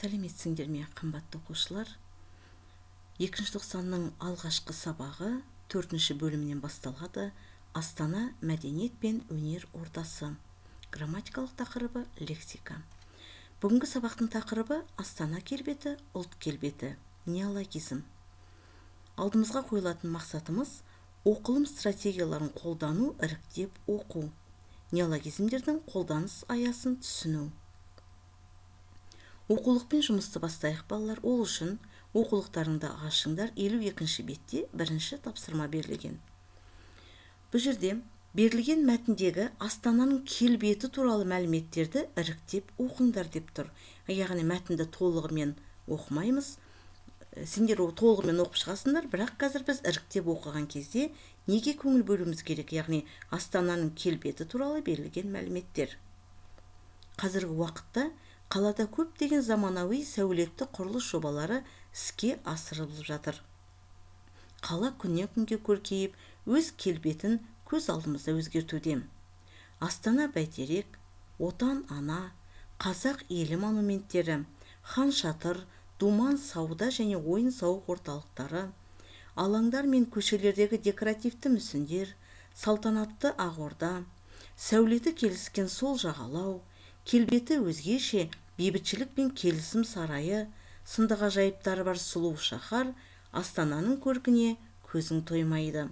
Сәлеметсіңдер ме, қымбатты оқушылар? 2-тоқсанның алғашқы сабағы 4-ші бөлімнен басталады. Астана мәдениет пен өнер ордасы. Грамматикалық тақырыбы лексика. Бүгінгі сабақтың тақырыбы Астана келбеті, ұлт келбеті, неологизм. Алдымызға қойылатын мақсатымыз оқылым стратегияларын қолдану, іріктеп оқу. Неологизмдердің қолданыс аясын түсіну. Оқулықпен жұмысты бастайық, балалар. Ол үшін оқулықтарыңды ашыңдар. 52-ші бетте бірінші тапсырма берілген. Бұл жерде берілген мәтіндегі Астананың келбеті туралы мәліметтерді іріктеп оқыңдар деп тұр. Яғни мәтінді толығымен оқымаймыз. Сендер толығымен оқып шығасыңдар, бірақ қазір біз іріктеп оқыған кезде неге көңіл бөлуіміз керек? Яғни Астананың келбеті туралы берілген мәліметтер. Қазіргі уақытта қалада көптеген заманауи сәулетті құрылыс жобалары іске асырылып жатыр. Қала күннен күнге көркейіп, өз келбетін көз алдымызда өзгертуде. Астана бәйтерек, Отан ана, Қазақ елі монументтері, Хан Шатыр, Думан сауда және ойын-сауық орталықтары, алаңдар мен көшелердегі декоративті мүсіндер, салтанатты Ақорда, сәулеті келіскен сол жағалау, келбеті өзгеше бейбітшілік пен келісім сарайы, сынды ғажайыптары бар сұлу шаһар Астананың көркіне көзің тоймайды.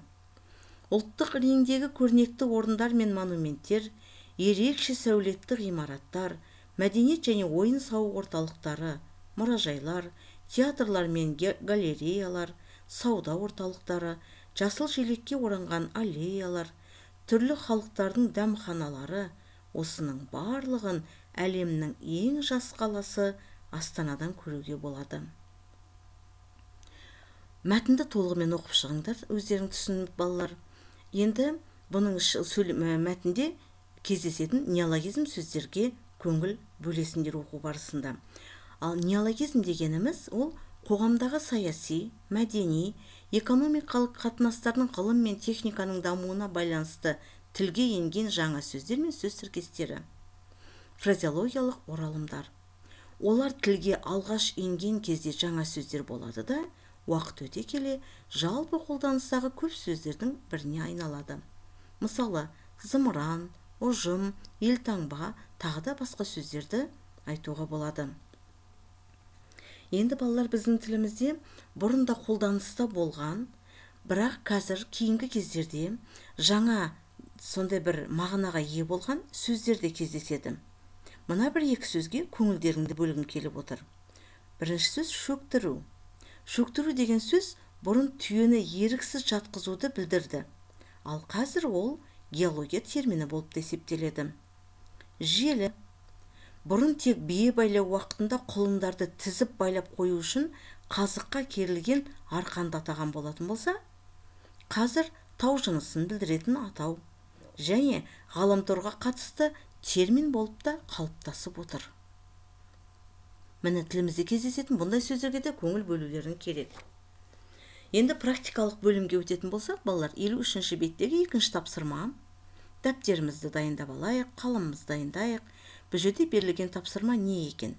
Ұлттық реңдегі көрнекті орындар мен монументтер, ерекше сәулетті ғимараттар, мәдениет және ойын-сауық орталықтары, мұражайлар, театрлар мен галереялар, сауда орталықтары, жасыл желекке оранған аллеялар, түрлі халықтардың дәмханалары, осының барлығын әлемнің ең жас қаласы Астанадан көруге болады. Мәтінді толығымен оқып шығыңдар, өздерің түсініп, балалар. Енді бұның мәтінде кездесетін неологизм сөздерге көңіл бөлесіңдер оқу барысында. Ал неологизм дегеніміз ол қоғамдағы саяси, мәдени, экономикалық қатынастардың ғылым мен техниканың дамуына байланысты тілге енген жаңа сөздер мен сөз тіркестері. Фразеологиялық оралымдар. Олар тілге алғаш енген кезде жаңа сөздер болады да, уақыт өте келе жалпы қолданыстағы көп сөздердің біріне айналады. Мысалы, зымыран, ұжым, елтаңба, тағы да басқа сөздерді айтуға болады. Енді балалар, біздің тілімізде бұрында қолданыста болған, бірақ қазір кейінгі кездерде жаңа сондай бір мағынаға ие болған сөздер де кездеседі. Мына бір-екі сөзге көңілдеріңді бөлгім келіп отыр. Бірінші сөз шөктіру. Шөктіру деген сөз бұрын түйені еріксіз жатқызуды білдірді. Ал қазір ол геология термині болып есептеледі. Желі. Бұрын тек бие байлау уақытында құлындарды тізіп байлап қою үшін қазыққа керілген арқанды атаған болатын болса, қазір тау жынысын білдіретін атау және ғаламторға қатысты термин болып та қалыптасып отыр. Міне, тілімізде кездесетін бұндай сөздерге де көңіл бөлулерің керек. Енді практикалық бөлімге өтетін болсақ, балалар, 53-ші беттегі 2-ші тапсырма. Дәптерімізді дайындап алайық, қаламымызды дайындайық. Бұл жерде берілген тапсырма не екен?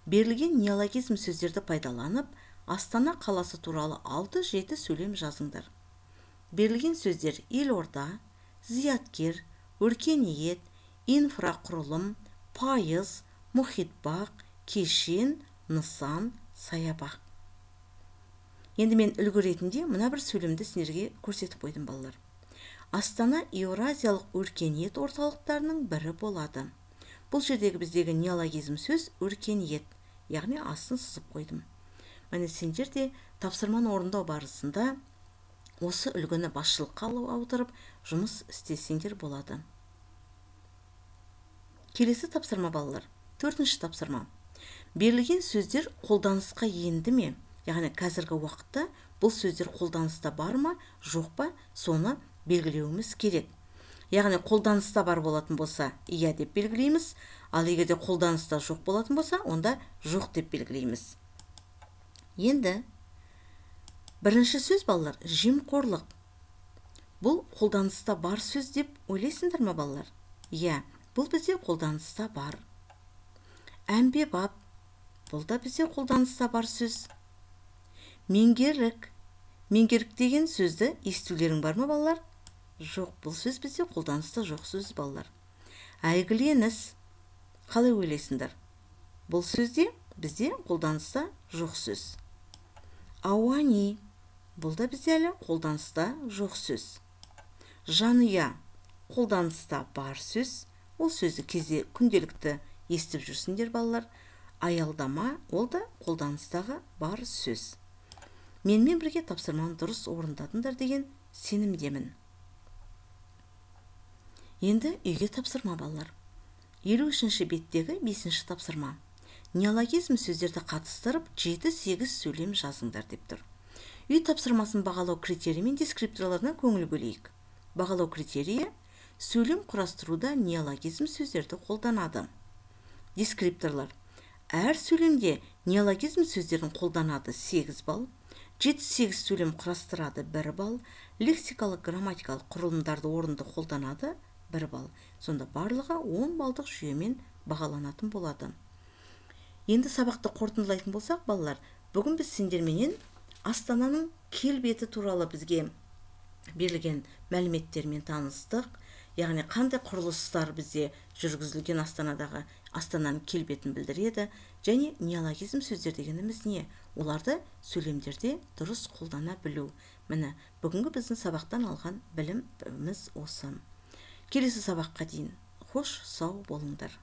Берілген неологизм сөздерді пайдаланып, Астана қаласы туралы 6-7 сөйлем жазыңдар. Берілген сөздер елорда, зияткер, өркениет, инфрақұрылым, пайыз, мұхитбақ, кешен, нысан, саябақ. Енді мен үлгі ретінде мына бір сөйлемді сендерге көрсетіп қойдым, балалар. Астана Еуразиялық өркениет орталықтарының бірі болады. Бұл жердегі біздегі неологизм сөз өркениет, яғни астын сызып қойдым. Міне, сендер де тапсырманы орындау барысында осы үлгіні басшылыққа аударып жұмыс істесеңдер болады. Келесі тапсырма, балалар. 4-ші тапсырма. Берілген сөздер қолданысқа енді ме? Яғни қазіргі уақытта бұл сөздер қолданыста бар ма, жоқ па, соны белгілеуіміз керек. Яғни қолданыста бар болатын болса, иә деп белгілейміз, ал егер де қолданыста жоқ болатын болса, онда жоқ деп белгілейміз. Енді бірінші сөз, балалар, жемқорлық. Бұл қолданыста бар сөз деп ойлайсыңдар ма, балалар? Иә, бұл бізде қолданыста бар. Әмбебап. бұл да бізде қолданыста бар сөз. Меңгерік. Меңгерік деген сөзді естулерің бар ма, балалар? Жоқ, бұл сөз бізде қолданыста жоқ сөз, балалар. Әйгіленіс. Қалай ойлайсыңдар? Бұл сөзде бізде қолданыста жоқ сөз. Ауани. Бұл да бізде әлі қолданыста жоқ сөз. Жанұя. Қолданыста бар сөз. Ол сөзді кезде күнделікті естіп жүрсіңдер, балалар. Аялдама, ол да қолданыстағы бар сөз. Менімен бірге тапсырманы дұрыс орындадыңдар деген сенімдемін. Енді үйге тапсырма, балалар. 53-ші беттегі 5-ші тапсырма. Неологизм сөздерді қатыстырып 7-8 сөйлем жазыңдар деп тұр. Үй тапсырмасын бағалау критерийі мен дескрипторларына көңіл бөлейік. Бағалау критерийі сөйлем құрастыруда неологизм сөздерді қолданады. Дескрипторлар. Әр сөйлемде неологизм сөздерін қолданады 8 балл, 7-8 сөйлем құрастырады 1 балл, лексикалық грамматикалық құрылымдарды орынды қолданады 1 балл. Сонда барлығы 10 балдық жүйемен бағаланатын болады. Енді сабақты қорытындылайтын болсақ, балалар, бүгін біз сендерменен Астананың келбеті туралы бізге берілген мәліметтермен таныстық. Яғни қандай құрылыстар бізде жүргізілген Астанадағы Астананың келбетін білдіреді. Және неологизм сөздер дегеніміз не? Оларды сөйлемдерде дұрыс қолдана білу. Міне, бүгінгі біздің сабақтан алған біліміміз осы. Келесі сабаққа дейін қош сау болыңдар.